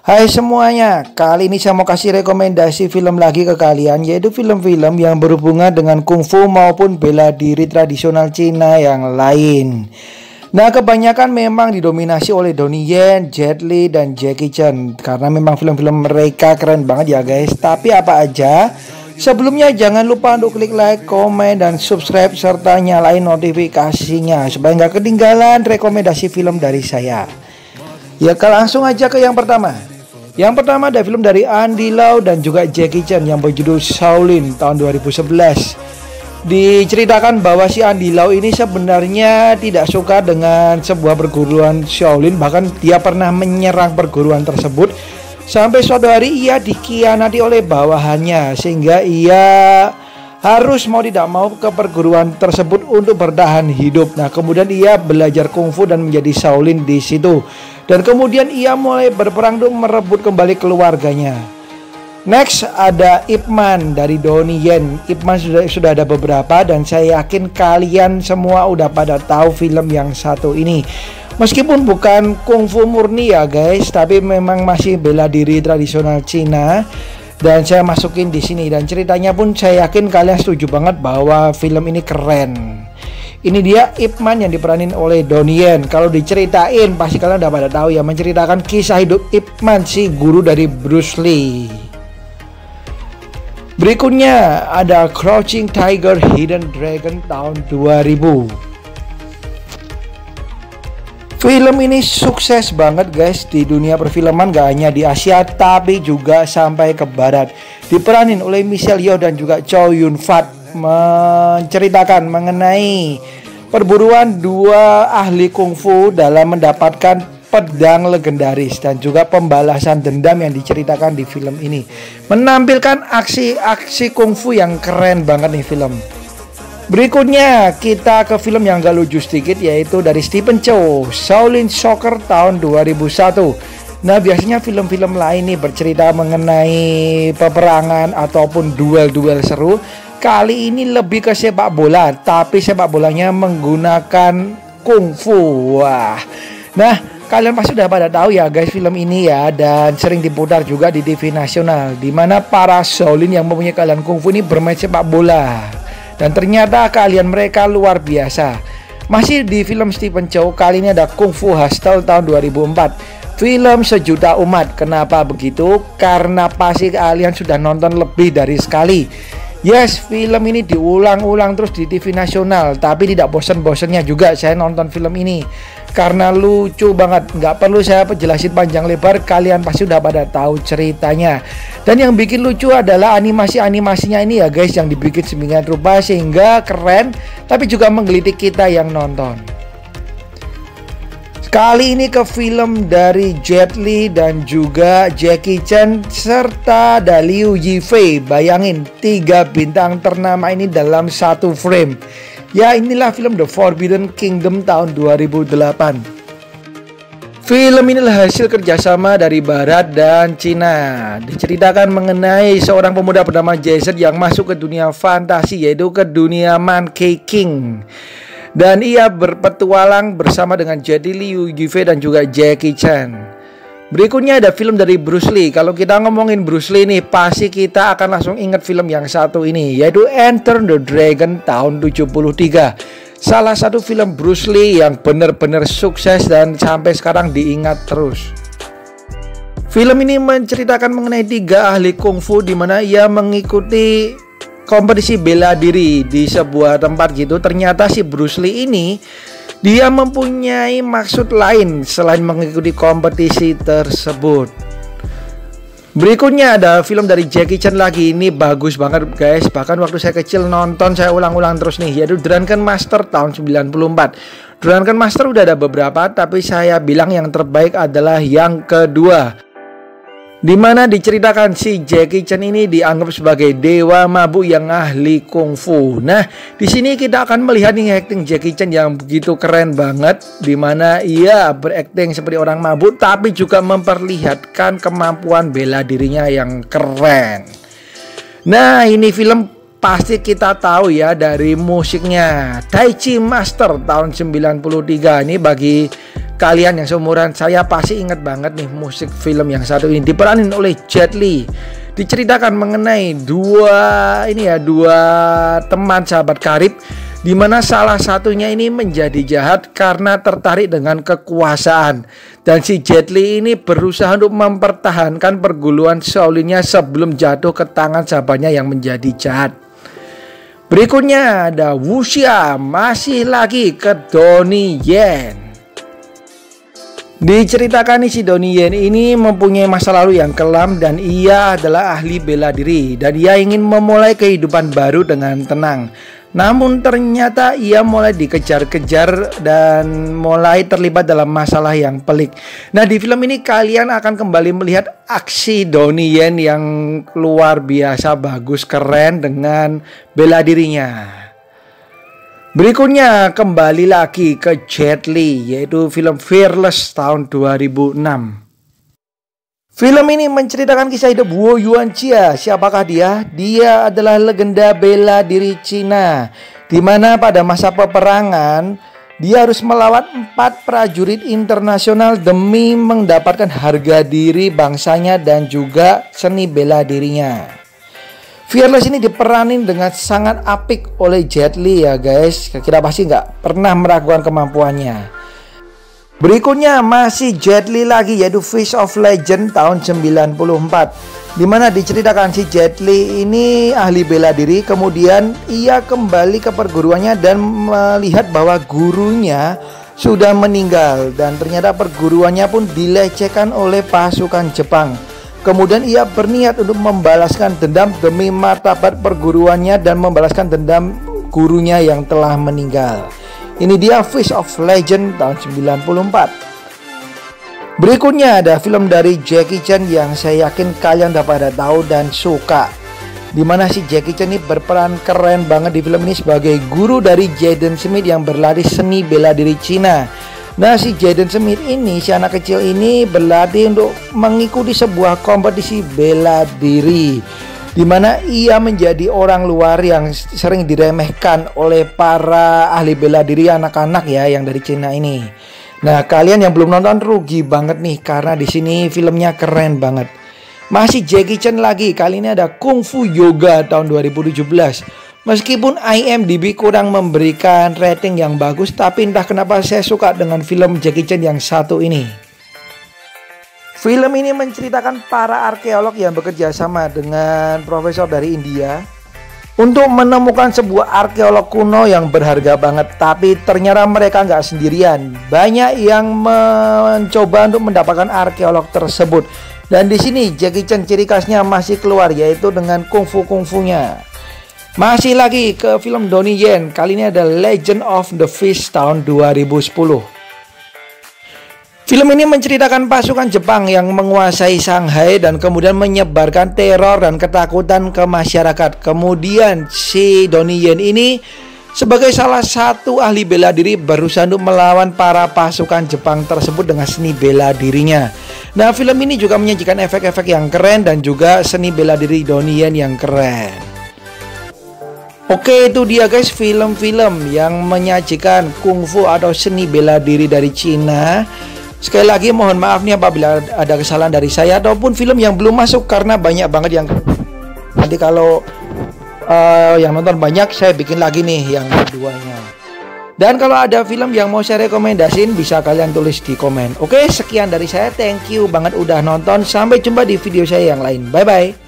Hai semuanya, kali ini saya mau kasih rekomendasi film lagi ke kalian, yaitu film-film yang berhubungan dengan kungfu maupun bela diri tradisional Cina yang lain. Nah, kebanyakan memang didominasi oleh Donnie Yen, Jet Li, dan Jackie Chan, karena memang film-film mereka keren banget ya guys. Tapi apa aja? Sebelumnya jangan lupa untuk klik like, komen, dan subscribe serta nyalain notifikasinya supaya nggak ketinggalan rekomendasi film dari saya. Ya, langsung aja ke yang pertama. Yang pertama ada film dari Andy Lau dan juga Jackie Chan yang berjudul Shaolin tahun 2011. Diceritakan bahwa si Andy Lau ini sebenarnya tidak suka dengan sebuah perguruan Shaolin, bahkan dia pernah menyerang perguruan tersebut sampai suatu hari ia dikhianati oleh bawahannya sehingga ia harus mau tidak mau ke perguruan tersebut untuk bertahan hidup. Nah, kemudian ia belajar kungfu dan menjadi Shaolin di situ. Dan kemudian ia mulai berperang untuk merebut kembali keluarganya. Next ada Ip Man dari Donnie Yen. Ip Man sudah ada beberapa dan saya yakin kalian semua udah pada tahu film yang satu ini. Meskipun bukan kungfu murni ya guys, tapi memang masih bela diri tradisional Cina. Dan saya masukin di sini dan ceritanya pun saya yakin kalian setuju banget bahwa film ini keren. Ini dia Ip Man yang diperanin oleh Donnie Yen. Kalau diceritain pasti kalian udah pada tahu ya, menceritakan kisah hidup Ip Man, si guru dari Bruce Lee. Berikutnya ada Crouching Tiger, Hidden Dragon tahun 2000. Film ini sukses banget guys di dunia perfilman, gak hanya di Asia tapi juga sampai ke barat. Diperanin oleh Michelle Yeoh dan juga Chow Yun Fat, menceritakan mengenai perburuan dua ahli kungfu dalam mendapatkan pedang legendaris dan juga pembalasan dendam yang diceritakan di film ini. Menampilkan aksi-aksi kungfu yang keren banget nih film. Berikutnya kita ke film yang gak lucu sedikit, yaitu dari Stephen Chow, Shaolin Soccer tahun 2001. Nah, biasanya film-film lain nih bercerita mengenai peperangan ataupun duel-duel seru. Kali ini lebih ke sepak bola, tapi sepak bolanya menggunakan kungfu. Wah. Nah, kalian pasti udah pada tahu ya guys film ini ya, dan sering diputar juga di TV nasional, di mana para Shaolin yang mempunyai keahlian kungfu ini bermain sepak bola. Dan ternyata keahlian mereka luar biasa. Masih di film Stephen Chow, kali ini ada Kung Fu Hustle tahun 2004. Film sejuta umat. Kenapa begitu? Karena pasti kalian sudah nonton lebih dari sekali. Yes, film ini diulang-ulang terus di TV nasional, tapi tidak bosan-bosannya juga saya nonton film ini karena lucu banget. Nggak perlu saya jelasin panjang lebar, kalian pasti udah pada tahu ceritanya. Dan yang bikin lucu adalah animasinya ini ya guys, yang dibikin sedemikian rupa sehingga keren, tapi juga menggelitik kita yang nonton. Kali ini ke film dari Jet Li dan juga Jackie Chan serta ada Liu Yifei. Bayangin 3 bintang ternama ini dalam satu frame. Ya, inilah film The Forbidden Kingdom tahun 2008. Film inilah hasil kerjasama dari Barat dan Cina. Diceritakan mengenai seorang pemuda bernama Jason yang masuk ke dunia fantasi, yaitu ke dunia Monkey King. Dan ia berpetualang bersama dengan Jet Li, Liu Yifei dan juga Jackie Chan. Berikutnya ada film dari Bruce Lee. Kalau kita ngomongin Bruce Lee nih, pasti kita akan langsung ingat film yang satu ini, yaitu Enter the Dragon tahun 73. Salah satu film Bruce Lee yang benar-benar sukses dan sampai sekarang diingat terus. Film ini menceritakan mengenai 3 ahli kungfu di mana ia mengikuti kompetisi bela diri di sebuah tempat gitu. Ternyata si Bruce Lee ini dia mempunyai maksud lain selain mengikuti kompetisi tersebut. Berikutnya ada film dari Jackie Chan lagi. Ini bagus banget guys, bahkan waktu saya kecil nonton saya ulang-ulang terus nih, yaitu Drunken Master tahun 94. Drunken Master udah ada beberapa, tapi saya bilang yang terbaik adalah yang kedua, di mana diceritakan si Jackie Chan ini dianggap sebagai dewa mabuk yang ahli kungfu. Nah, di sini kita akan melihat nih acting Jackie Chan yang begitu keren banget, di mana ia berakting seperti orang mabuk tapi juga memperlihatkan kemampuan bela dirinya yang keren. Nah, ini film pasti kita tahu ya dari musiknya. Tai Chi Master tahun 93. Ini bagi kalian yang seumuran saya pasti ingat banget nih musik film yang satu ini diperanin oleh Jet Li. Diceritakan mengenai dua teman sahabat karib, di mana salah satunya ini menjadi jahat karena tertarik dengan kekuasaan, dan si Jet Li ini berusaha untuk mempertahankan perguruan Shaolin-nya sebelum jatuh ke tangan sahabatnya yang menjadi jahat. Berikutnya ada Wuxia, masih lagi ke Donnie Yen. Diceritakan nih si Donnie Yen ini mempunyai masa lalu yang kelam dan ia adalah ahli bela diri dan ia ingin memulai kehidupan baru dengan tenang. Namun ternyata ia mulai dikejar-kejar dan mulai terlibat dalam masalah yang pelik. Nah, di film ini kalian akan kembali melihat aksi Donnie Yen yang luar biasa bagus, keren dengan bela dirinya. Berikutnya kembali lagi ke Jet Li, yaitu film Fearless tahun 2006. Film ini menceritakan kisah hidup Wu Yuanjia. Siapakah dia? Dia adalah legenda bela diri Cina, di mana pada masa peperangan dia harus melawan 4 prajurit internasional demi mendapatkan harga diri bangsanya dan juga seni bela dirinya. Fearless ini diperanin dengan sangat apik oleh Jet Li ya guys. Kira pasti nggak pernah meragukan kemampuannya. Berikutnya masih Jet Li lagi, yaitu Fist of Legend tahun 94, dimana diceritakan si Jet Li ini ahli bela diri. Kemudian ia kembali ke perguruannya dan melihat bahwa gurunya sudah meninggal, dan ternyata perguruannya pun dilecehkan oleh pasukan Jepang. Kemudian ia berniat untuk membalaskan dendam demi martabat perguruannya dan membalaskan dendam gurunya yang telah meninggal. Ini dia Fist of Legend tahun 94. Berikutnya ada film dari Jackie Chan yang saya yakin kalian udah pada tahu dan suka, dimana si Jackie Chan ini berperan keren banget di film ini sebagai guru dari Jaden Smith yang berlatih seni bela diri Cina. Nah, si Jaden Smith ini, si anak kecil ini berlatih untuk mengikuti sebuah kompetisi bela diri, di mana ia menjadi orang luar yang sering diremehkan oleh para ahli bela diri anak-anak ya yang dari Cina ini. Nah, kalian yang belum nonton rugi banget nih karena di sini filmnya keren banget. Masih Jackie Chan lagi, kali ini ada Kung Fu Yoga tahun 2017. Meskipun IMDb kurang memberikan rating yang bagus, tapi entah kenapa saya suka dengan film Jackie Chan yang satu ini. Film ini menceritakan para arkeolog yang bekerja sama dengan profesor dari India untuk menemukan sebuah arkeolog kuno yang berharga banget. Tapi ternyata mereka nggak sendirian. Banyak yang mencoba untuk mendapatkan arkeolog tersebut. Dan di sini Jackie Chan ciri khasnya masih keluar, yaitu dengan kungfu-kungfunya. Masih lagi ke film Donnie Yen. Kali ini ada Legend of the Fist tahun 2010. Film ini menceritakan pasukan Jepang yang menguasai Shanghai dan kemudian menyebarkan teror dan ketakutan ke masyarakat. Kemudian si Donnie Yen ini sebagai salah satu ahli bela diri berusaha untuk melawan para pasukan Jepang tersebut dengan seni bela dirinya. Nah, film ini juga menyajikan efek-efek yang keren dan juga seni bela diri Donnie Yen yang keren. Oke, itu dia guys film-film yang menyajikan kungfu atau seni bela diri dari Cina. Sekali lagi mohon maaf nih apabila ada kesalahan dari saya ataupun film yang belum masuk karena banyak banget yang nanti kalau yang nonton banyak saya bikin lagi nih yang keduanya. Dan kalau ada film yang mau saya rekomendasiin bisa kalian tulis di komen. Oke, sekian dari saya, thank you banget udah nonton, sampai jumpa di video saya yang lain, bye bye.